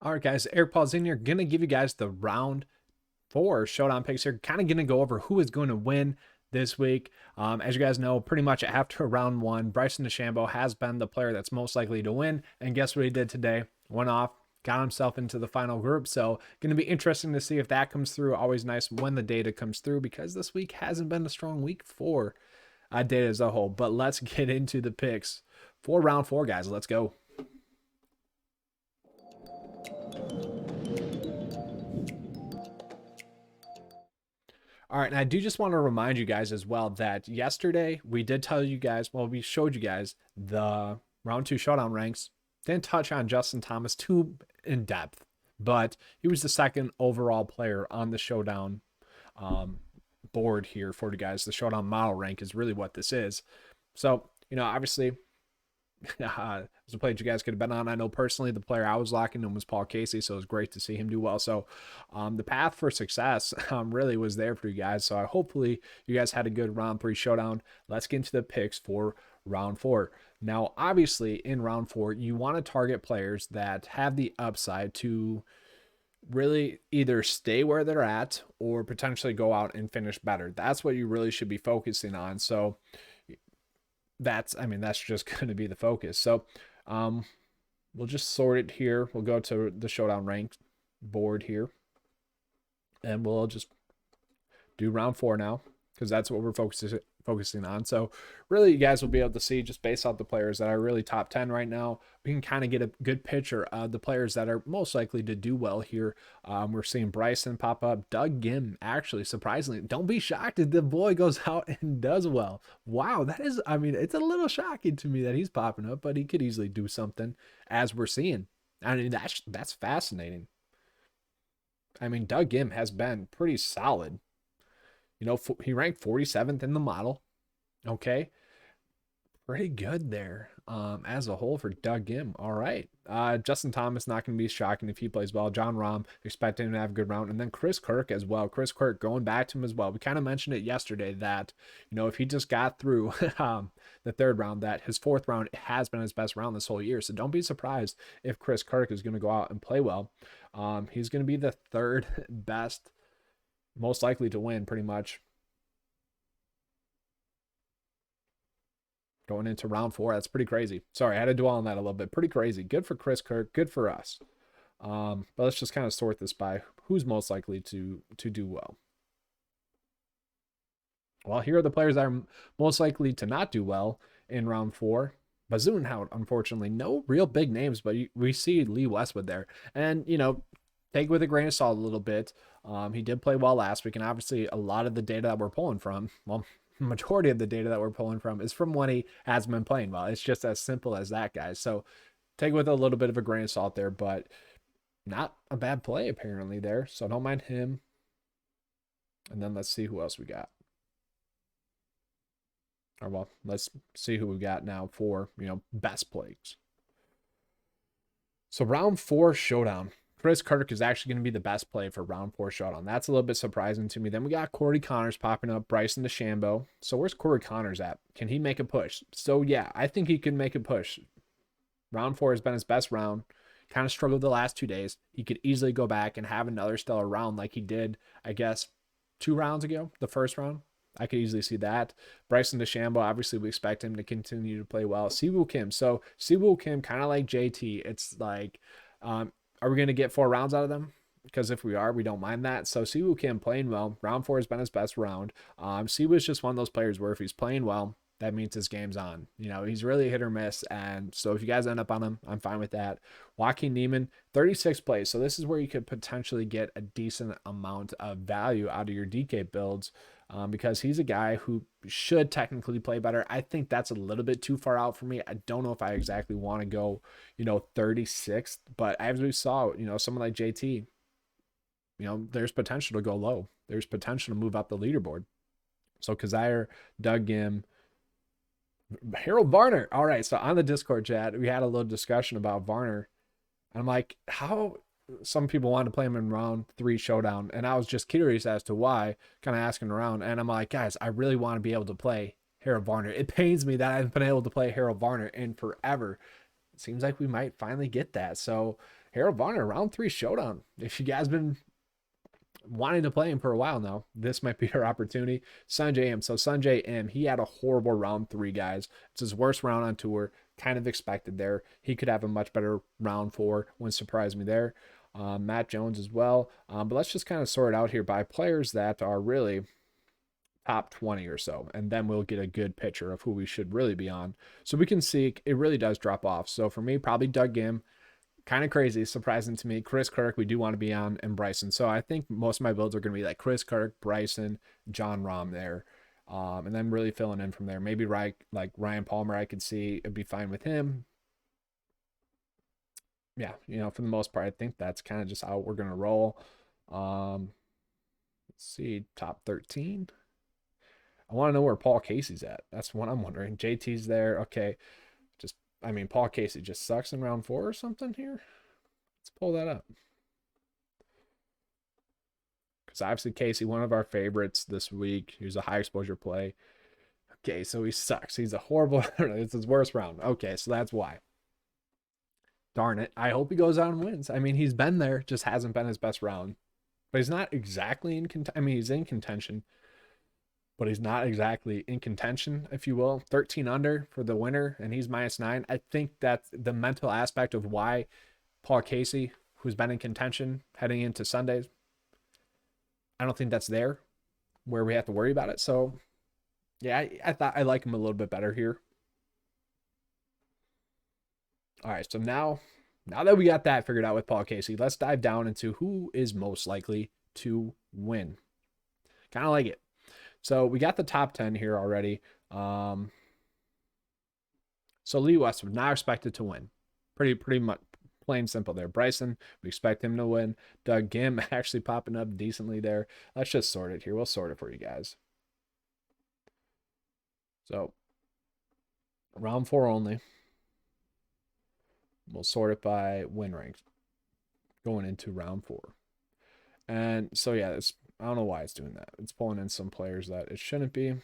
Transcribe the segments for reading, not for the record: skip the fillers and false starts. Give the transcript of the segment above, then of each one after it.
All right, guys, Eric Paul's in here. Going to give you guys the round four showdown picks here. Kind of going to go over who is going to win this week. As you guys know, pretty much after round one, Bryson the Shambo has been the player that's most likely to win. And guess what he did today? Went off, got himself into the final group. So going to be interesting to see if that comes through. Always nice when the data comes through because this week hasn't been a strong week for data as a whole. But let's get into the picks for round four, guys. Let's go. All right, and I do just want to remind you guys as well that yesterday we did tell you guys, well, we showed you guys the round two showdown ranks. Didn't touch on Justin Thomas too in depth, but he was the second overall player on the showdown board here for you guys. The showdown model rank is really what this is. So, obviously, as a player you guys could have been on. I know personally the player I was locking in was Paul Casey, so it was great to see him do well. So the path for success really was there for you guys. So hopefully you guys had a good round three showdown. Let's get into the picks for round four. Now, obviously in round four, you want to target players that have the upside to really either stay where they're at or potentially go out and finish better. That's what you really should be focusing on. So that's just going to be the focus. So we'll just sort it here. We'll go to the showdown ranked board here and we'll just do round four now because that's what we're focusing on. So really you guys will be able to see just based off the players that are really top 10 right now. We can kind of get a good picture of the players that are most likely to do well here. We're seeing Bryson pop up. Doug Gim, actually, surprisingly, don't be shocked if the boy goes out and does well. Wow, that is, it's a little shocking to me that he's popping up, but he could easily do something as we're seeing. That's fascinating. Doug Gim has been pretty solid. He ranked 47th in the model. Okay. Pretty good there as a whole for Doug Gim. All right. Justin Thomas, not going to be shocking if he plays well. John Rahm, expecting him to have a good round. And then Chris Kirk as well. Chris Kirk going back to him as well. We kind of mentioned it yesterday that, if he just got through the third round, that his fourth round has been his best round this whole year. So don't be surprised if Chris Kirk is going to go out and play well. He's going to be the third best, most likely to win pretty much going into round four. That's pretty crazy. Sorry, I had to dwell on that a little bit. Pretty crazy. Good for Chris Kirk. Good for us. But let's just kind of sort this by who's most likely to do well. Well, here are the players that are most likely to not do well in round four. Bazoonhout, unfortunately, no real big names, but we see Lee Westwood there. And, take with a grain of salt a little bit. He did play well last week, and obviously a lot of the data that we're pulling from, well, majority of the data that we're pulling from is from when he has been playing well. It's just as simple as that, guys. So take with a little bit of a grain of salt there, but not a bad play apparently there. So don't mind him. And then let's see who else we got. Or well, let's see who we got now for, best plays. So round four showdown. Chris Kirk is actually going to be the best play for round four showdown. That's a little bit surprising to me. Then we got Corey Connors popping up, Bryson the Shambo. So where's Corey Connors at? Can he make a push? So yeah, I think he can make a push. Round four has been his best round. Kind of struggled the last 2 days. He could easily go back and have another stellar round like he did, I guess, 2 rounds ago, the first round. I could easily see that. Bryson DeChambeau, obviously we expect him to continue to play well. Siwoo Kim. So Siwoo Kim, kind of like JT. It's like, are we going to get 4 rounds out of them? Because if we are, we don't mind that. So Siwoo Kim playing well. Round 4 has been his best round. Siwoo is just one of those players where if he's playing well, that means his game's on. He's really hit or miss. And so if you guys end up on him, I'm fine with that. Joaquin Niemann, 36 plays. So this is where you could potentially get a decent amount of value out of your DK builds because he's a guy who should technically play better. I think that's a little bit too far out for me. I don't know if I exactly want to go, 36th. But as we saw, someone like JT, there's potential to go low. There's potential to move up the leaderboard. So Kazire, Doug Gim, Harold Varner. All right, so on the Discord chat, we had a little discussion about Varner. I'm like, how some people wanted to play him in round 3 showdown, and I was just curious as to why, kind of asking around, and I'm like, guys, I really want to be able to play Harold Varner. It pains me that I haven't been able to play Harold Varner in forever. It seems like we might finally get that. So Harold Varner, round 3 showdown. If you guys been wanting to play him for a while now, this might be your opportunity. Sanjay M. So Sanjay M, he had a horrible round 3, guys. It's his worst round on tour. Kind of expected there. He could have a much better round 4. Wouldn't surprise me there. Matt Jones as well. But let's just kind of sort it out here by players that are really top 20 or so, and then we'll get a good picture of who we should really be on. So we can see it really does drop off. So for me, probably Doug Gim. Kind of crazy, surprising to me. Chris Kirk, we do want to be on, and Bryson. So I think most of my builds are going to be like Chris Kirk, Bryson, John Rahm there. And then really filling in from there. Maybe like Ryan Palmer, I could see it'd be fine with him. Yeah, for the most part, I think that's kind of just how we're going to roll. Let's see, top 13. I want to know where Paul Casey's at. That's what I'm wondering. JT's there. Okay. Paul Casey just sucks in round 4 or something here. Let's pull that up. Because obviously Casey, one of our favorites this week. He was a high exposure play. Okay, so he sucks. He's a horrible. It's his worst round. Okay, so that's why. Darn it. I hope he goes out and wins. He's been there, just hasn't been his best round. But he's not exactly in contention. He's in contention, but he's not exactly in contention, if you will. 13 under for the winner, and he's -9. I think that's the mental aspect of why Paul Casey, who's been in contention heading into Sundays, I don't think that's there where we have to worry about it. So, yeah, I thought I like him a little bit better here. All right, so now that we got that figured out with Paul Casey, let's dive down into who is most likely to win. Kind of like it. So we got the top 10 here already. So Lee Westwood, not expected to win. Pretty much plain simple there. Bryson, we expect him to win. Doug Gim actually popping up decently there. Let's just sort it here. We'll sort it for you guys. So round 4 only. We'll sort it by win ranks going into round 4. And so yeah, I don't know why it's doing that. It's pulling in some players that it shouldn't be.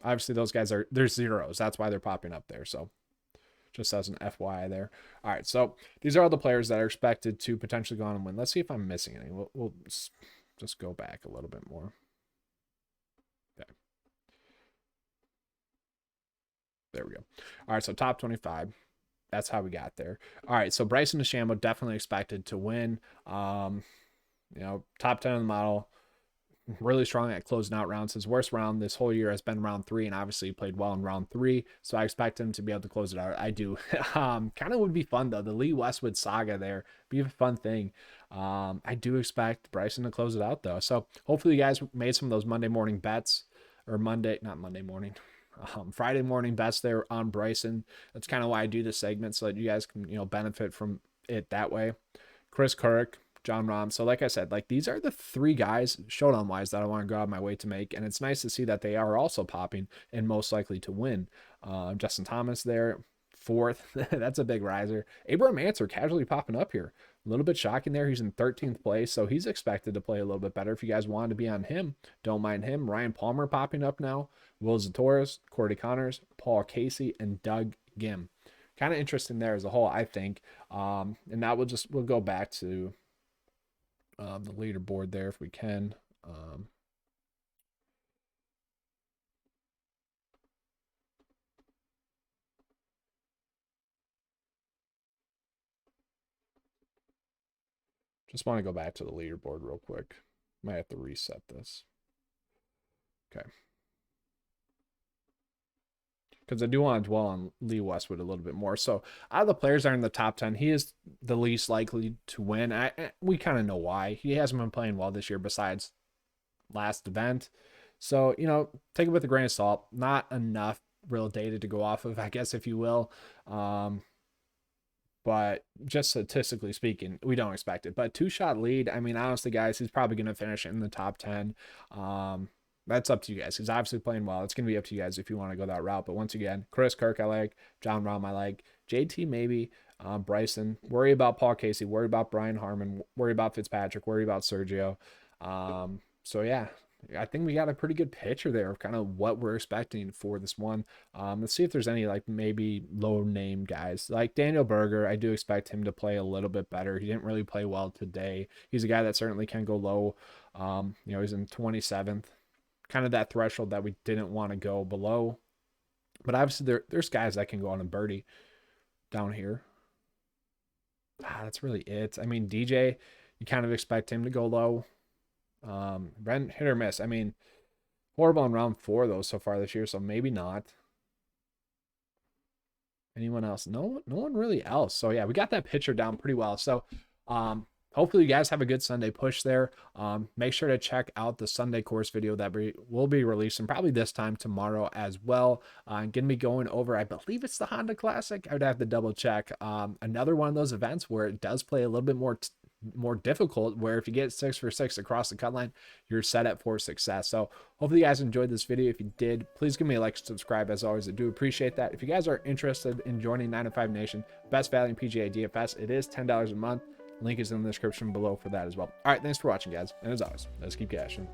Obviously, those guys they're zeros. That's why they're popping up there. So just as an FYI there. All right, so these are all the players that are expected to potentially go on and win. Let's see if I'm missing any. We'll just go back a little bit more. Okay. There we go. All right, so top 25. That's how we got there. All right, so Bryson the Shambo definitely expected to win. Top 10 of the model. Really strong at closing out rounds. His worst round this whole year has been round 3, and obviously he played well in round 3, so I expect him to be able to close it out. I do. Kind of would be fun, though. The Lee Westwood saga there. Be a fun thing. I do expect Bryson to close it out, though. So hopefully you guys made some of those Monday morning bets, or not Monday morning. Friday morning bets there on Bryson. That's kind of why I do this segment, so that you guys can benefit from it that way. Chris Kirk, John Rahm. So like I said, these are the 3 guys showdown wise that I want to go out of my way to make, and it's nice to see that they are also popping and most likely to win. Justin Thomas there, 4th. That's a big riser. Abraham Answer casually popping up here. A little bit shocking there. He's in 13th place, so he's expected to play a little bit better. If you guys wanted to be on him, don't mind him. Ryan Palmer popping up now. Will Zatoris, Cordy Connors, Paul Casey, and Doug Gim. Kind of interesting there as a whole, I think. And that we'll go back to the leaderboard there if we can. Just want to go back to the leaderboard real quick. Might have to reset this. Okay. Because I do want to dwell on Lee Westwood a little bit more. So out of the players that are in the top 10, he is the least likely to win. We kind of know why. He hasn't been playing well this year besides last event. So, take it with a grain of salt. Not enough real data to go off of, I guess, if you will. But just statistically speaking, we don't expect it. But 2-shot lead, honestly, guys, he's probably going to finish in the top 10. That's up to you guys. He's obviously playing well. It's going to be up to you guys if you want to go that route. But once again, Chris Kirk, I like. John Rahm, I like. JT, maybe. Bryson. Worry about Paul Casey. Worry about Brian Harmon. Worry about Fitzpatrick. Worry about Sergio. So, yeah. I think we got a pretty good picture there of kind of what we're expecting for this one. Let's see if there's any like maybe low name guys like Daniel Berger. I do expect him to play a little bit better. He didn't really play well today. He's a guy that certainly can go low. He's in 27th, kind of that threshold that we didn't want to go below. But obviously there's guys that can go on a birdie down here. That's really it. I mean, DJ, you kind of expect him to go low. Brent, hit or miss. I mean, horrible in round 4 though so far this year, so maybe not. Anyone else? No one really else. So yeah, we got that picture down pretty well. So hopefully you guys have a good Sunday push there. Make sure to check out the Sunday course video that we will be releasing probably this time tomorrow as well. Going to be going over, I believe it's the Honda Classic. I would have to double check. Another one of those events where it does play a little bit more difficult, where if you get 6 for 6 across the cut line, you're set up for success. So hopefully you guys enjoyed this video. If you did, please give me a like, subscribe. As always, I do appreciate that. If you guys are interested in joining 9 to 5 Nation, best value in PGA DFS, it is $10 a month. Link is in the description below for that as well. All right, thanks for watching, guys, and as always, let's keep cashing.